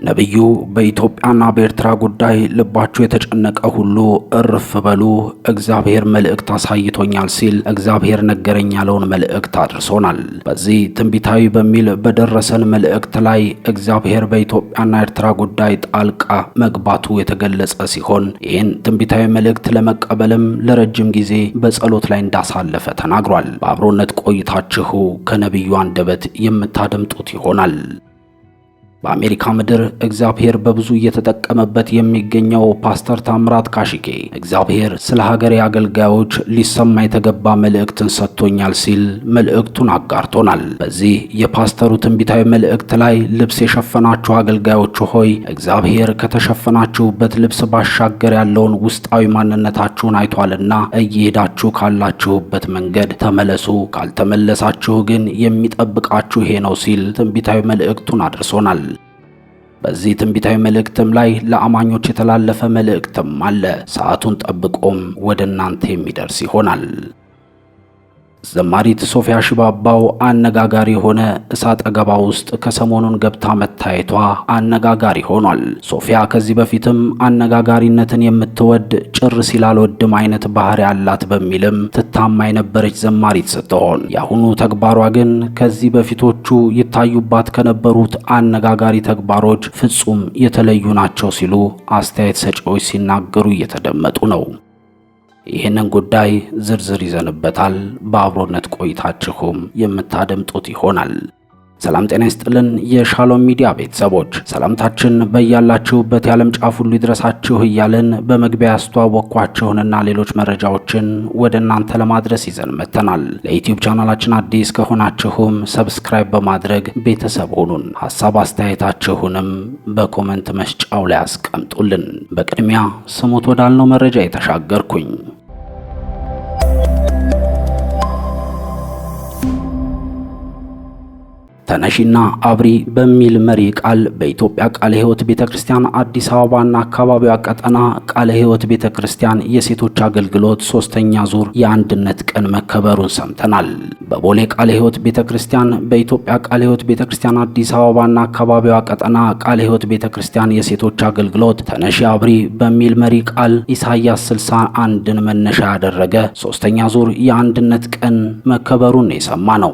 ነብዩ በኢትዮጵያና በኤርትራ ጉዳይ ልባቸው የተጨነቀ ሁሉ እርፍ በሉ እግዚአብሔር መልእክት አሳይቶኛል ሲል እግዚአብሔር ነገረኝ ያለውን መልእክት አድርሶናል። በዚህ ትንቢታዊ በሚል በደረሰን መልእክት ላይ እግዚአብሔር በኢትዮጵያና ኤርትራ ጉዳይ ጣልቃ መግባቱ የተገለጸ ሲሆን ይህን ትንቢታዊ መልእክት ለመቀበልም ለረጅም ጊዜ በጸሎት ላይ እንዳሳለፈ ተናግሯል። በአብሮነት ቆይታችሁ ከነብዩ አንደበት የምታደምጡት ይሆናል። በአሜሪካ ምድር እግዚአብሔር በብዙ እየተጠቀመበት የሚገኘው ፓስተር ታምራት ካሽጌ እግዚአብሔር ስለ ሀገሬ አገልጋዮች ሊሰማ የተገባ መልእክትን ሰጥቶኛል ሲል መልእክቱን አጋርቶናል። በዚህ የፓስተሩ ትንቢታዊ መልእክት ላይ ልብስ የሸፈናችሁ አገልጋዮች ሆይ እግዚአብሔር ከተሸፈናችሁበት ልብስ ባሻገር ያለውን ውስጣዊ ማንነታችሁን አይቷልና እየሄዳችሁ ካላችሁበት መንገድ ተመለሱ፣ ካልተመለሳችሁ ግን የሚጠብቃችሁ ይሄ ነው ሲል ትንቢታዊ መልእክቱን አድርሶናል። በዚህ ትንቢታዊ መልእክትም ላይ ለአማኞች የተላለፈ መልእክትም አለ። ሰዓቱን ጠብቆም ወደ እናንተ የሚደርስ ይሆናል። ዘማሪት ሶፊያ ሽባባው አነጋጋሪ ሆነ እሳት አገባ ውስጥ ከሰሞኑን ገብታ መታየቷ አነጋጋሪ ሆኗል። ሶፊያ ከዚህ በፊትም አነጋጋሪነትን የምትወድ ጭር ሲል አልወድም አይነት ባህሪ ያላት በሚልም ትታማ የነበረች ዘማሪት ስትሆን የአሁኑ ተግባሯ ግን ከዚህ በፊቶቹ ይታዩባት ከነበሩት አነጋጋሪ ተግባሮች ፍጹም የተለዩ ናቸው ሲሉ አስተያየት ሰጪዎች ሲናገሩ እየተደመጡ ነው። ይህንን ጉዳይ ዝርዝር ይዘንበታል። በአብሮነት ቆይታችሁም የምታደምጡት ይሆናል። ሰላም ጤና ይስጥልን የሻሎም ሚዲያ ቤተሰቦች፣ ሰላምታችን በያላችሁበት የዓለም ጫፍ ሁሉ ይድረሳችሁ እያልን በመግቢያ ያስተዋወቅኳችሁንና ሌሎች መረጃዎችን ወደ እናንተ ለማድረስ ይዘን መጥተናል። ለዩቲዩብ ቻናላችን አዲስ ከሆናችሁም ሰብስክራይብ በማድረግ ቤተሰብ ሁኑን። ሐሳብ አስተያየታችሁንም በኮመንት መስጫው ላይ አስቀምጡልን። በቅድሚያ ስሙት ወዳልነው መረጃ የተሻገርኩኝ ተነሺና አብሪ በሚል መሪ ቃል በኢትዮጵያ ቃለ ሕይወት ቤተክርስቲያን አዲስ አበባና አካባቢዋ ቀጠና ቃለ ሕይወት ቤተክርስቲያን የሴቶች አገልግሎት 3ኛ ዙር የአንድነት ቀን መከበሩን ሰምተናል። በቦሌ ቃለ ሕይወት ቤተክርስቲያን በኢትዮጵያ ቃለ ሕይወት ቤተክርስቲያን አዲስ አበባና አካባቢዋ ቀጠና ቃለ ሕይወት ቤተክርስቲያን የሴቶች አገልግሎት ተነሺ አብሪ በሚል መሪ ቃል ኢሳይያስ 61ን መነሻ ያደረገ 3ኛ ዙር የአንድነት ቀን መከበሩን የሰማ ነው።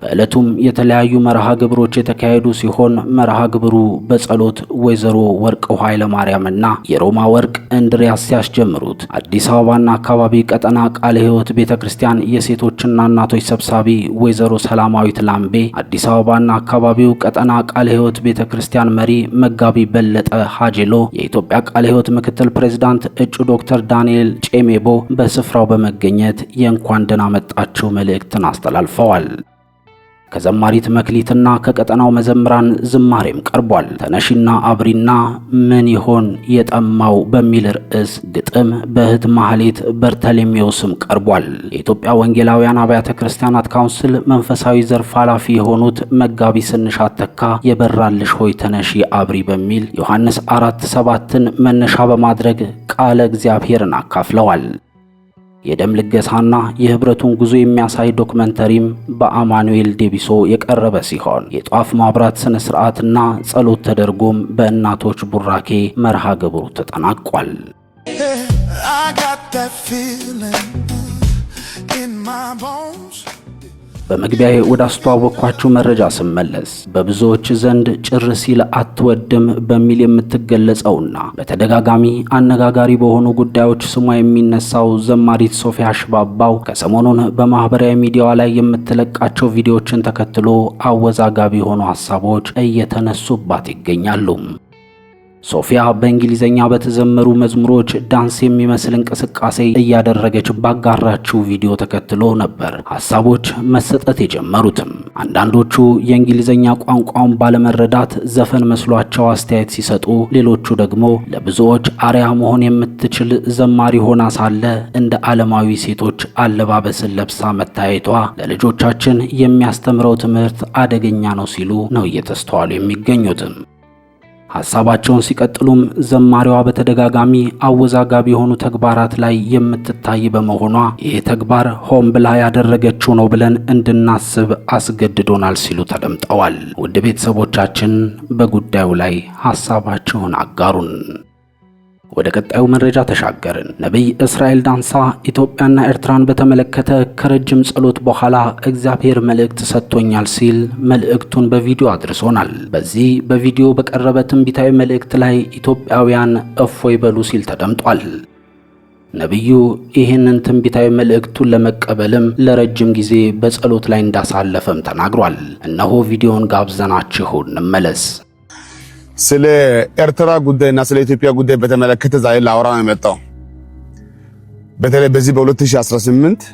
በዕለቱም የተለያዩ መርሃ ግብሮች የተካሄዱ ሲሆን መርሃ ግብሩ በጸሎት ወይዘሮ ወርቅው ኃይለ ማርያምና የሮማ ወርቅ እንድሪያስ ሲያስጀምሩት አዲስ አበባና አካባቢ ቀጠና ቃለ ሕይወት ቤተክርስቲያን የሴቶችና እናቶች ሰብሳቢ ወይዘሮ ሰላማዊት ላምቤ፣ አዲስ አበባና አካባቢው ቀጠና ቃለ ሕይወት ቤተክርስቲያን መሪ መጋቢ በለጠ ሀጄሎ፣ የኢትዮጵያ ቃለ ሕይወት ምክትል ፕሬዝዳንት እጩ ዶክተር ዳንኤል ጬሜቦ በስፍራው በመገኘት የእንኳን ደህና መጣችሁ መልእክትን አስተላልፈዋል። ከዘማሪት መክሊትና ከቀጠናው መዘምራን ዝማሬም ቀርቧል። ተነሺና አብሪና ምን ይሆን የጠማው በሚል ርዕስ ግጥም በእህት ማህሌት በርተሌሜዎስም ቀርቧል። የኢትዮጵያ ወንጌላውያን አብያተ ክርስቲያናት ካውንስል መንፈሳዊ ዘርፍ ኃላፊ የሆኑት መጋቢ ስንሻት ተካ የበራልሽ ሆይ ተነሺ አብሪ በሚል ዮሐንስ 4:7ን መነሻ በማድረግ ቃለ እግዚአብሔርን አካፍለዋል። የደም ልገሳና የህብረቱን ጉዞ የሚያሳይ ዶክመንተሪም በአማኑኤል ዴቢሶ የቀረበ ሲሆን የጧፍ ማብራት ስነ ስርዓትና ጸሎት ተደርጎም በእናቶች ቡራኬ መርሃ ግብሩ ተጠናቋል። በመግቢያዬ ወደ አስተዋወቅኳችሁ መረጃ ስመለስ በብዙዎች ዘንድ ጭር ሲል አትወድም በሚል የምትገለጸውና በተደጋጋሚ አነጋጋሪ በሆኑ ጉዳዮች ስሟ የሚነሳው ዘማሪት ሶፊያ ሽባባው ከሰሞኑን በማህበራዊ ሚዲያዋ ላይ የምትለቃቸው ቪዲዮዎችን ተከትሎ አወዛጋቢ የሆኑ ሐሳቦች እየተነሱባት ይገኛሉ። ሶፊያ በእንግሊዘኛ በተዘመሩ መዝሙሮች ዳንስ የሚመስል እንቅስቃሴ እያደረገች ባጋራችው ቪዲዮ ተከትሎ ነበር ሐሳቦች መሰጠት የጀመሩትም። አንዳንዶቹ የእንግሊዘኛ ቋንቋውን ባለመረዳት ዘፈን መስሏቸው አስተያየት ሲሰጡ፣ ሌሎቹ ደግሞ ለብዙዎች አርያ መሆን የምትችል ዘማሪ ሆና ሳለ እንደ ዓለማዊ ሴቶች አለባበስን ለብሳ መታየቷ ለልጆቻችን የሚያስተምረው ትምህርት አደገኛ ነው ሲሉ ነው እየተስተዋሉ የሚገኙትም። ሐሳባቸውን ሲቀጥሉም ዘማሪዋ በተደጋጋሚ አወዛጋቢ የሆኑ ተግባራት ላይ የምትታይ በመሆኗ ይህ ተግባር ሆን ብላ ያደረገችው ነው ብለን እንድናስብ አስገድዶናል ሲሉ ተደምጠዋል። ውድ ቤተሰቦቻችን በጉዳዩ ላይ ሐሳባቸውን አጋሩን። ወደ ቀጣዩ መረጃ ተሻገርን። ነብይ እስራኤል ዳንሳ ኢትዮጵያና ኤርትራን በተመለከተ ከረጅም ጸሎት በኋላ እግዚአብሔር መልእክት ሰጥቶኛል ሲል መልእክቱን በቪዲዮ አድርሶናል። በዚህ በቪዲዮ በቀረበ ትንቢታዊ መልእክት ላይ ኢትዮጵያውያን እፎይ በሉ ሲል ተደምጧል። ነብዩ ይህንን ትንቢታዊ መልእክቱን ለመቀበልም ለረጅም ጊዜ በጸሎት ላይ እንዳሳለፈም ተናግሯል። እነሆ ቪዲዮን ጋብዘናችሁ እንመለስ። ስለ ኤርትራ ጉዳይና ስለ ኢትዮጵያ ጉዳይ በተመለከተ ዛሬ ላወራ ነው የመጣው። በተለይ በዚህ በ2018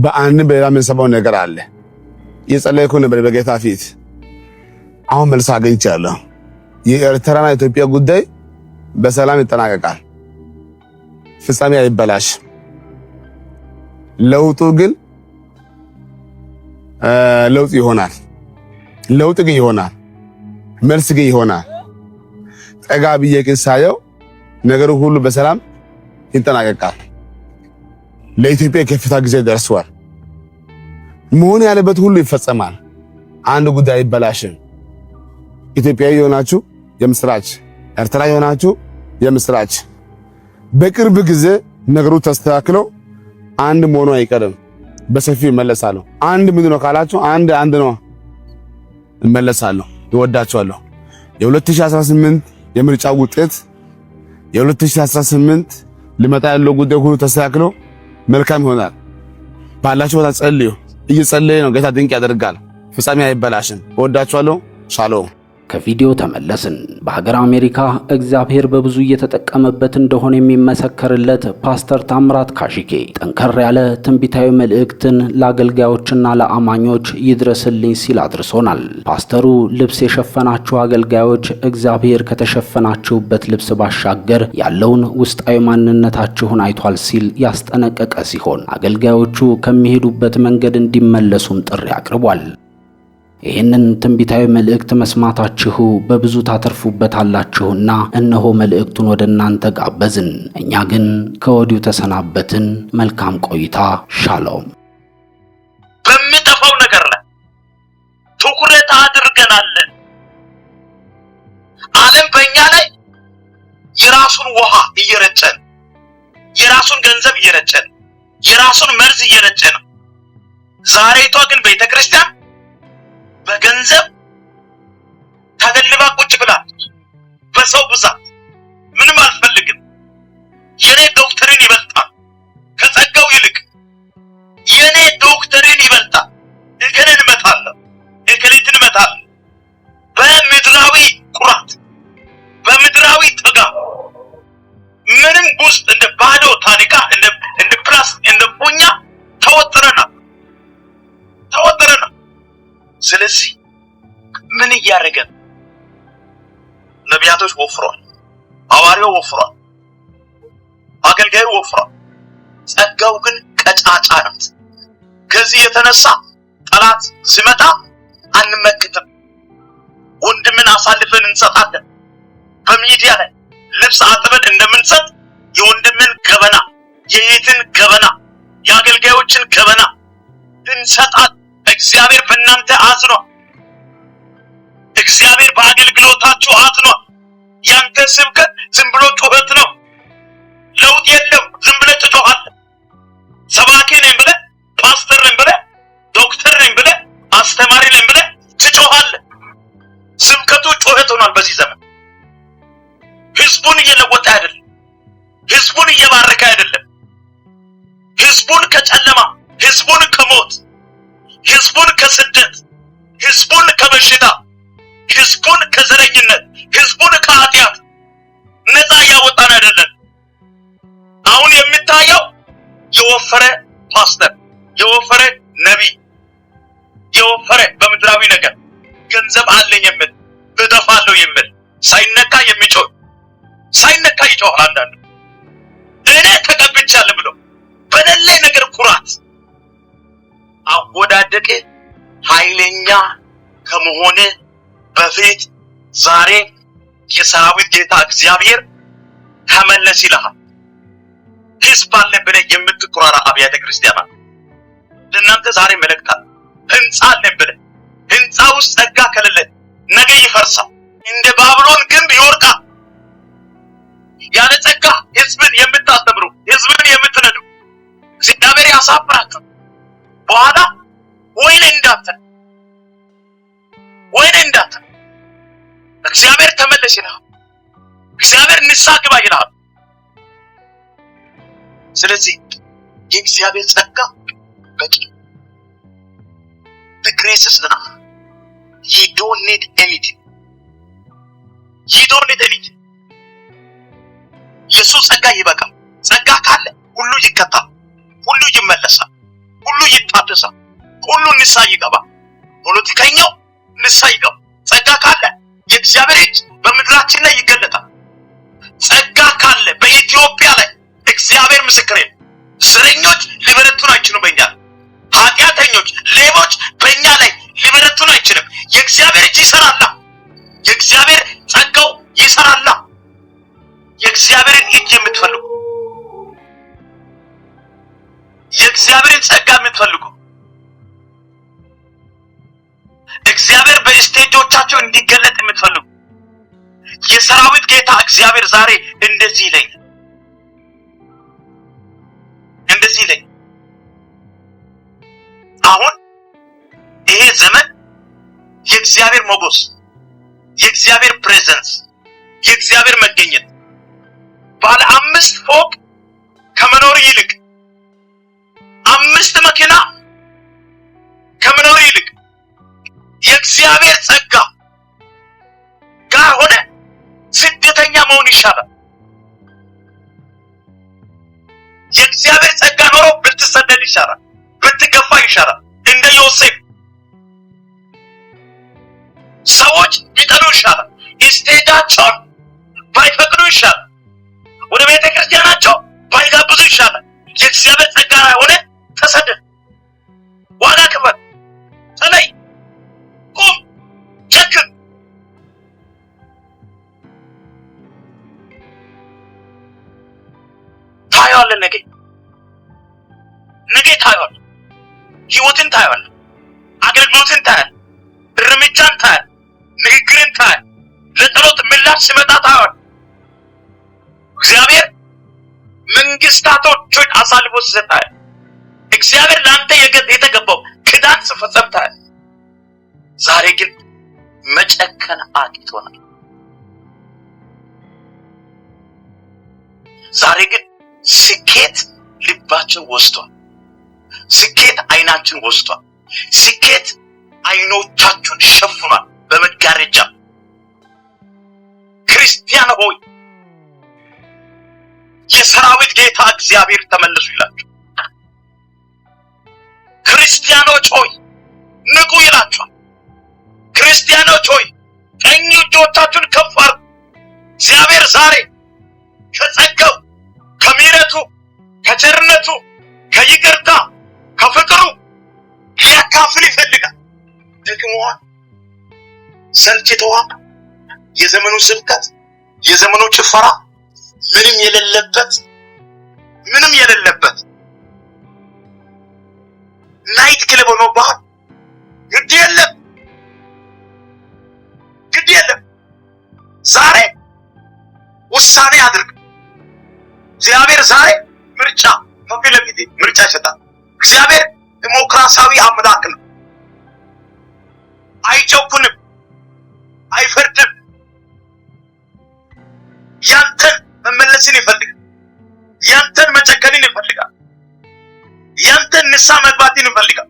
በአንድ በሌላ የምንሰማው ነገር አለ። የጸለይኩ ነበር በጌታ ፊት። አሁን መልስ አግኝቻለሁ። የኤርትራና ኢትዮጵያ ጉዳይ በሰላም ይጠናቀቃል፣ ፍጻሜ አይበላሽ። ለውጡ ግን ለውጥ ይሆናል። ለውጥ ግን ይሆናል። መልስ ግን ይሆናል። ጠጋ ብዬ ግን ሳየው ነገሩ ሁሉ በሰላም ይጠናቀቃል። ለኢትዮጵያ የከፍታ ጊዜ ደርሷል። መሆን ያለበት ሁሉ ይፈጸማል። አንድ ጉዳይ አይበላሽም። ኢትዮጵያዊ የሆናችሁ የምስራች፣ ኤርትራ የሆናችሁ የምስራች። በቅርብ ጊዜ ነገሩ ተስተካክሎ አንድ መሆኑ አይቀርም። በሰፊው ይመለሳሉ። አንድ ምንድነው ካላችሁ አንድ ነው። እመለሳለሁ። ይወዳችኋለሁ። የ2018 የምርጫ ውጤት የ2018 ሊመጣ ያለው ጉዳይ ሁሉ ተስተካክሎ መልካም ይሆናል። ባላችሁ ቦታ ጸልዩ። እየጸለየ ነው ጌታ ድንቅ ያደርጋል። ፍጻሜ አይበላሽም። እወዳችኋለሁ። ሻሎም። ከቪዲዮ ተመለስን። በሀገር አሜሪካ እግዚአብሔር በብዙ እየተጠቀመበት እንደሆነ የሚመሰከርለት ፓስተር ታምራት ካሽኬ ጠንከር ያለ ትንቢታዊ መልእክትን ለአገልጋዮችና ለአማኞች ይድረስልኝ ሲል አድርሶናል። ፓስተሩ ልብስ የሸፈናችሁ አገልጋዮች እግዚአብሔር ከተሸፈናችሁበት ልብስ ባሻገር ያለውን ውስጣዊ ማንነታችሁን አይቷል ሲል ያስጠነቀቀ ሲሆን አገልጋዮቹ ከሚሄዱበት መንገድ እንዲመለሱም ጥሪ አቅርቧል። ይህንን ትንቢታዊ መልእክት መስማታችሁ በብዙ ታተርፉበታላችሁና እነሆ መልእክቱን ወደ እናንተ ጋበዝን። እኛ ግን ከወዲሁ ተሰናበትን። መልካም ቆይታ። ሻሎም። በሚጠፋው ነገር ላይ ትኩረት አድርገናል። ዓለም በእኛ ላይ የራሱን ውሃ እየረጨን፣ የራሱን ገንዘብ እየረጨን፣ የራሱን መርዝ እየረጨን። ዛሬቷ ግን ቤተክርስቲያን በገንዘብ ተገልባ ቁጭ ብላለች። በሰው ብዛት ምንም አልፈልግም፣ የኔ ዶክተሪን ይበልጣል ከጸጋው ይልቅ የኔ ዶክተሪን ይበልጣል። እከሌን እመታለሁ፣ እከሌትን እመታለሁ። በምድራዊ ኩራት፣ በምድራዊ ጥጋ ምንም ውስጥ እንደ ባዶ ታኒካ እንደ ፕላስ እንደ ቡኛ ተወጥረናል። ስለዚህ ምን እያደረገን? ነቢያቶች ወፍሯል፣ ሐዋርያው ወፍሯል፣ አገልጋዩ ወፍሯል። ጸጋው ግን ቀጫጫ ናት። ከዚህ የተነሳ ጠላት ሲመጣ አንመክትም። ወንድምን አሳልፈን እንሰጣለን። በሚዲያ ላይ ልብስ አጥበን እንደምንሰጥ የወንድምን ገበና፣ የእህትን ገበና፣ የአገልጋዮችን ገበና እንሰጣለን። እግዚአብሔር በእናንተ አዝኗል። እግዚአብሔር በአገልግሎታችሁ አዝኗል። ያንተ ስብከት ዝም ብሎ ጩኸት ነው፣ ለውጥ የለም። ዝም ብለህ ትጮኻለህ። ሰባኪ ነኝ ብለህ፣ ፓስተር ነኝ ብለህ፣ ዶክተር ነኝ ብለህ፣ አስተማሪ ነኝ ብለህ ትጮኻለህ። ስብከቱ ጩኸት ሆኗል። በዚህ ዘመን ህዝቡን እየለወጠ አይደለም፣ ህዝቡን እየባረከ አይደለም። ህዝቡን ከጨለማ፣ ህዝቡን ከሞት፣ ህዝቡን ከስደት፣ ህዝቡን ከበሽታ፣ ህዝቡን ከዘረኝነት፣ ህዝቡን ከኃጢአት ነፃ እያወጣን አይደለም። አሁን የምታየው የወፈረ ፓስተር፣ የወፈረ ነቢይ፣ የወፈረ በምድራዊ ነገር ገንዘብ አለኝ የሚል እደፋለሁ የሚል ሳይነካ የሚጮህ ሳይነካ ይጮሃል። አንዳንዱ እኔ ተቀብቻለሁ ብሎ በሌለ ነገር ኩራት አወዳደቅ ኃይለኛ ከመሆነ በፊት ዛሬ የሰራዊት ጌታ እግዚአብሔር ተመለስ ይልሃል። ህዝብ አለ ብለህ የምትኮራራ አብያተ ክርስቲያናት ለእናንተ ዛሬ መልእክት አለ። ህንጻ አለ ብለህ ህንጻ ውስጥ ጸጋ ከሌለ ነገ ይፈርሳል፣ እንደ ባቢሎን ግንብ ይወድቃል። ያለ ጸጋ ህዝብን የምታስተምሩ ህዝብን የምትነዱ እግዚአብሔር ያሳፍራችሁ። በኋላ ወይኔ እንዳትል እግዚአብሔር ተመለስ ይልሃል። እግዚአብሔር ንስሐ ግባ ይልሃል። ስለዚህ የእግዚአብሔር ጸጋ በቂ the grace is enough. You don't need anything. ኢየሱስ ጸጋ ይበቃል። ጸጋ ካለ ሁሉ ይከታል፣ ሁሉ ይመለሳል፣ ሁሉ ይታደሳል፣ ሁሉ ንስሐ ይገባል። ፖለቲከኛው ንስሐ ይገባል። ጸጋ ካለ የእግዚአብሔር እጅ በምድራችን ላይ ይገለጣል። ጸጋ ካለ በኢትዮጵያ ላይ እግዚአብሔር ምስክሬ ነው። እስረኞች ሊበረቱን አይችሉም። በእኛ ኃጢአተኞች፣ ሌቦች በእኛ ላይ ሊበረቱን አይችልም። የእግዚአብሔር እጅ ይሰራላ። የእግዚአብሔር ጸጋው ይሰራላ። የእግዚአብሔርን እጅ የምትፈልጉ የእግዚአብሔርን ጸጋ የምትፈልጉ እግዚአብሔር በስቴጆቻቸው እንዲገለጥ የምትፈልጉ የሰራዊት ጌታ እግዚአብሔር ዛሬ እንደዚህ ይለኛል። አሁን ይሄ ዘመን የእግዚአብሔር ሞገስ፣ የእግዚአብሔር ፕሬዘንስ፣ የእግዚአብሔር መገኘት ባለ 5 ፎቅ ከመኖር ይልቅ 5 መኪና ከመኖር ይልቅ የእግዚአብሔር ጸጋ ጋር ሆነ ስደተኛ መሆን ይሻላል። የእግዚአብሔር ጸጋ ኖሮ ብትሰደድ ይሻላል፣ ብትገፋ ይሻላል። እንደ ዮሴፍ ሰዎች ቢጠሉ ይሻላል፣ ስቴጃቸውን ባይፈቅዱ ይሻላል፣ ወደ ቤተ ክርስቲያናቸው ባይጋብዙ ይሻላል። የእግዚአብሔር ጸጋ ላይ ሆነ ተሰደድ፣ ዋጋ ክፈል፣ ተለይ፣ ቁም፣ ጨክን። ታየዋለህ። ነገ ታየዋለህ። ህይወትን ታየዋለህ። አገልግሎትን ታያለህ። እርምጃን ታያለህ። ንግግርን ታያለህ። ለጸሎት ምላሽ ሲመጣ ታየዋለህ። እግዚአብሔር መንግስታቶችን አሳልፎ ሲሰጣል። እግዚአብሔር ለአንተ የተገባው ክዳን ሲፈጸም ታያለህ። ዛሬ ግን መጨከን አቅቶናል። ዛሬ ግን ስኬት ልባችን ወስቷል። ስኬት አይናችን ወስቷል። ስኬት አይኖቻችሁን ሸፍኗል በመጋረጃ። ክርስቲያን ሆይ የሰራዊት ጌታ እግዚአብሔር ተመለሱ ይላችሁ። ክርስቲያኖች ሆይ ንቁ ይላችኋል። ክርስቲያኖች ሆይ ቀኝ እጆቻችሁን ከፍ አድርጉ። እግዚአብሔር ዛሬ ከጸጋው፣ ከምሕረቱ፣ ከቸርነቱ፣ ከይቅርታ፣ ከፍቅሩ ሊያካፍል ይፈልጋል። ደክሞዋል፣ ሰልችተዋል። የዘመኑ ስብከት፣ የዘመኑ ጭፈራ ምንም የሌለበት ናይት ክለብ ሆኖብሃል። ግድ የለም። ዛሬ ውሳኔ አድርግ። እግዚአብሔር ዛሬ ምርጫ ከፊት ለፊት ምርጫ ይሰጣል። እግዚአብሔር ዲሞክራሲያዊ አምላክ ነው። አይጨቁንም፣ አይፈርድም። ያንተን መመለስን ይፈልጋል። ያንተን መጨከንን ይፈልጋል። ያንተን ንስሐ መግባትን ይፈልጋል።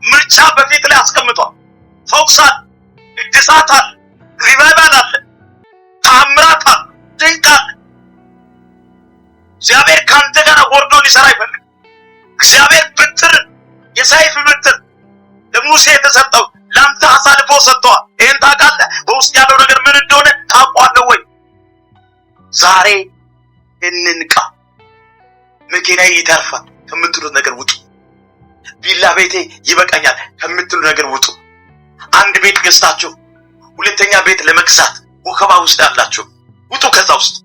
ምርጫ በፊት ላይ አስቀምጧል። ፈውስ አለ፣ እድሳት አለ፣ ሪቫይቫል አለ፣ ተአምራት አለ፣ ድንቅ አለ። እግዚአብሔር ካንተ ጋር ወርዶ ሊሰራ ይፈልጋል። እግዚአብሔር በትር፣ የሰይፍ በትር ለሙሴ የተሰጠው ለአንተ አሳልፎ ሰጥቷል። ይሄን ታውቃለህ? በውስጥ ያለው ነገር ምን እንደሆነ ታውቃለህ ወይ? ዛሬ እንንቃ። መኪናዬ ይተርፋል ከምትሉት ነገር ውጡ። ቪላ ቤቴ ይበቃኛል ከምትሉ ነገር ውጡ። አንድ ቤት ገዝታችሁ ሁለተኛ ቤት ለመግዛት ወከባ ውስጥ ያላችሁ ውጡ ከዛ ውስጥ።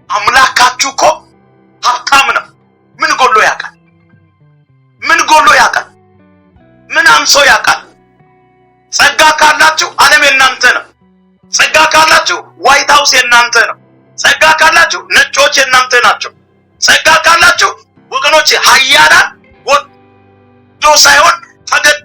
አምላካችሁ እኮ ሀብታም ነው። ምን ጎሎ ያውቃል? ምን ጎሎ ያውቃል? ምን አንሶ ያውቃል? ጸጋ ካላችሁ ዓለም የናንተ ነው። ጸጋ ካላችሁ ዋይት ሃውስ የናንተ ነው። ጸጋ ካላችሁ ነጮች የናንተ ናቸው። ጸጋ ካላችሁ ወገኖች ኃያላን ወዶ ሳይሆን ተገዶ